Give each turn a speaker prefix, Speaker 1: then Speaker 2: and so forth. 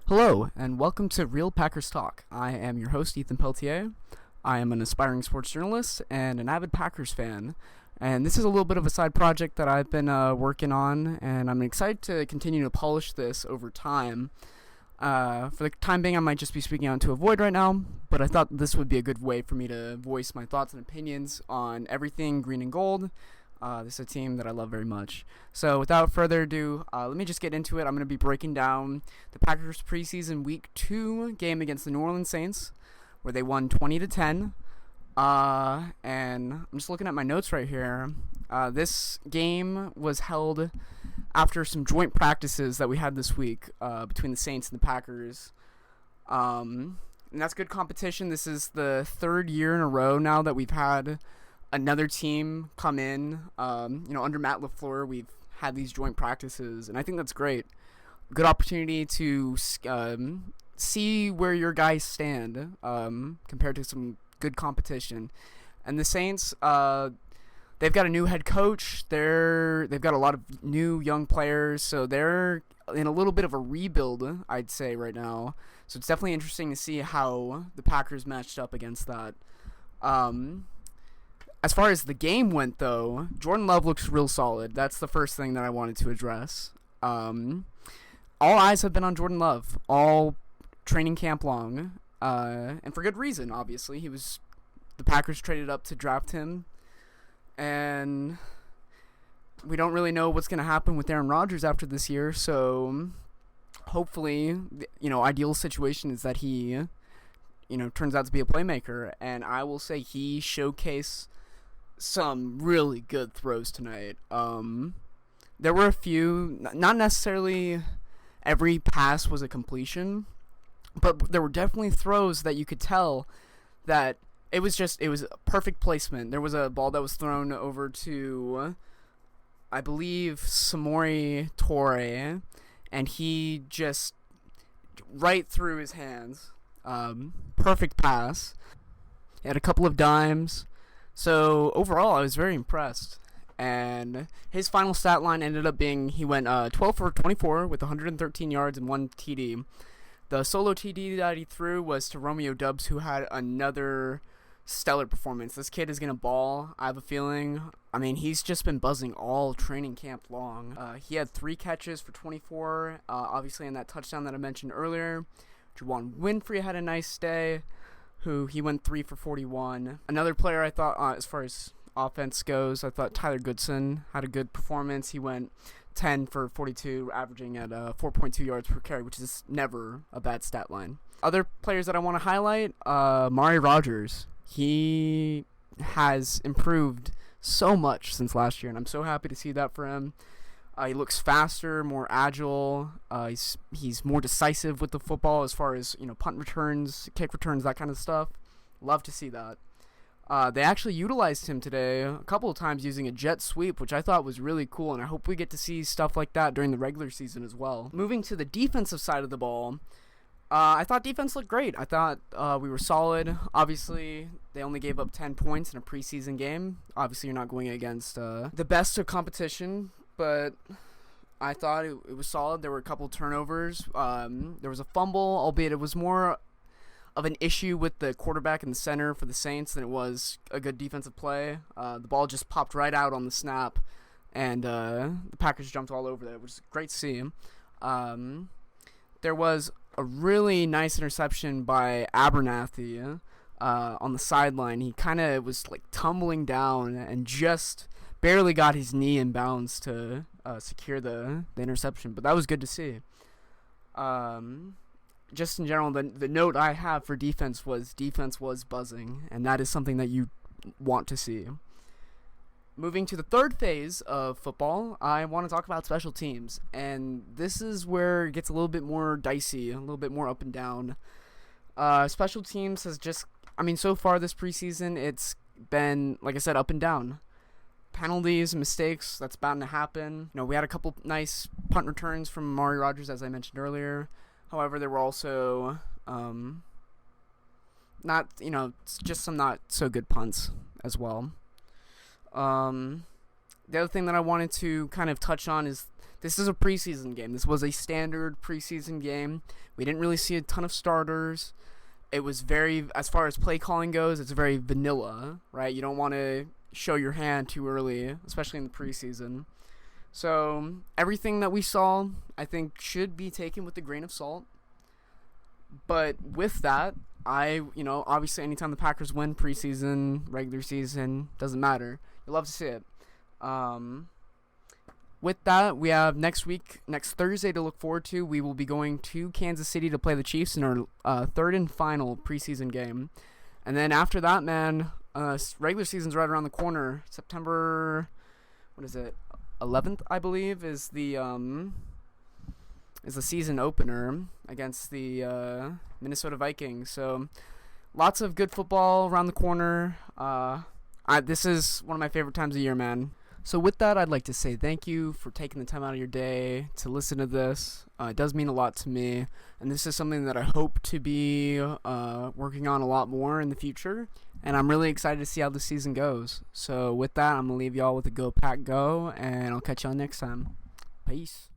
Speaker 1: Hello, and welcome to Real Packers Talk. I am your host, Ethan Peltier. I am an aspiring sports journalist and an avid Packers fan. And this is a little bit of a side project that I've been working on, and I'm excited to continue to polish this over time. For the time being, I might just be speaking out into a void right now, but I thought this would be a good way for me to voice my thoughts and opinions on everything green and gold. This is a team that I love very much. So without further ado, let me just get into it. I'm going to be breaking down the Packers preseason week 2 game against the New Orleans Saints, where they won 20-10. And I'm just looking at my notes right here. This game was held after some joint practices that we had this week between the Saints and the Packers. And that's good competition. This is the third year in a row now that we've had another team come in. Under Matt LaFleur, we've had these joint practices, and I think that's great. Good opportunity to see where your guys stand compared to some good competition. And the Saints, they've got a new head coach. They've got a lot of new young players, so they're in a little bit of a rebuild, I'd say, right now. So it's definitely interesting to see how the Packers matched up against that. As far as the game went, though, Jordan Love looks real solid. That's the first thing that I wanted to address. All eyes have been on Jordan Love all training camp long, and for good reason, obviously. The Packers traded up to draft him, and we don't really know what's going to happen with Aaron Rodgers after this year, so hopefully, ideal situation is that he, turns out to be a playmaker, and I will say he showcased some really good throws tonight. There were a few, not necessarily every pass was a completion, but there were definitely throws that you could tell that it was perfect placement. There was a ball that was thrown over to, I believe, Samori Toure, and he just right through his hands. Perfect pass. He had a couple of dimes. So overall, I was very impressed. And his final stat line ended up being he went 12 for 24 with 113 yards and 1 TD. The solo TD that he threw was to Romeo Doubs, who had another stellar performance. This kid is going to ball, I have a feeling. I mean, he's just been buzzing all training camp long. He had 3 catches for 24, obviously in that touchdown that I mentioned earlier. Juwan Winfrey had a nice day, he went 3 for 41. Another player I thought, as far as offense goes, I thought Tyler Goodson had a good performance. He went 10 for 42, averaging at 4.2 yards per carry, which is never a bad stat line. Other players that I want to highlight, Mari Rodgers. He has improved so much since last year, and I'm so happy to see that for him. He looks faster, more agile. He's more decisive with the football as far as punt returns, kick returns, that kind of stuff. Love to see that. They actually utilized him today a couple of times using a jet sweep, which I thought was really cool, and I hope we get to see stuff like that during the regular season as well. Moving to the defensive side of the ball, I thought defense looked great. I thought we were solid. Obviously, they only gave up 10 points in a preseason game. Obviously, you're not going against the best of competition, but I thought it was solid. There were a couple turnovers. There was a fumble, albeit it was more of an issue with the quarterback in the center for the Saints than it was a good defensive play. The ball just popped right out on the snap, and the Packers jumped all over that, which is great to see. There was a really nice interception by Abernathy on the sideline. He kind of was tumbling down and just barely got his knee in bounds to secure the interception, but that was good to see. Just in general, the note I have for defense was buzzing, and that is something that you want to see. Moving to the third phase of football, I want to talk about special teams, and this is where it gets a little bit more dicey, a little bit more up and down. Special teams has so far this preseason, it's been, like I said, up and down. Penalties, mistakes, that's bound to happen. We had a couple nice punt returns from Mari Rodgers, as I mentioned earlier. However, there were also just some not so good punts as well. The other thing that I wanted to kind of touch on is this is a preseason game. This was a standard preseason game. We didn't really see a ton of starters. It was very, as far as play calling goes, it's very vanilla, right? You don't want to show your hand too early, especially in the preseason. So everything that we saw, I think, should be taken with a grain of salt. But with that, obviously anytime the Packers win preseason, regular season, doesn't matter. You love to see it. With that, we have next Thursday to look forward to. We will be going to Kansas City to play the Chiefs in our third and final preseason game. And then after that, man, regular season's right around the corner. September, 11th, I believe, is the season opener against the Minnesota Vikings. So lots of good football around the corner. This is one of my favorite times of year, man. So with that, I'd like to say thank you for taking the time out of your day to listen to this. It does mean a lot to me, and this is something that I hope to be working on a lot more in the future, and I'm really excited to see how the season goes. So with that, I'm going to leave y'all with a Go Pack Go, and I'll catch y'all next time. Peace.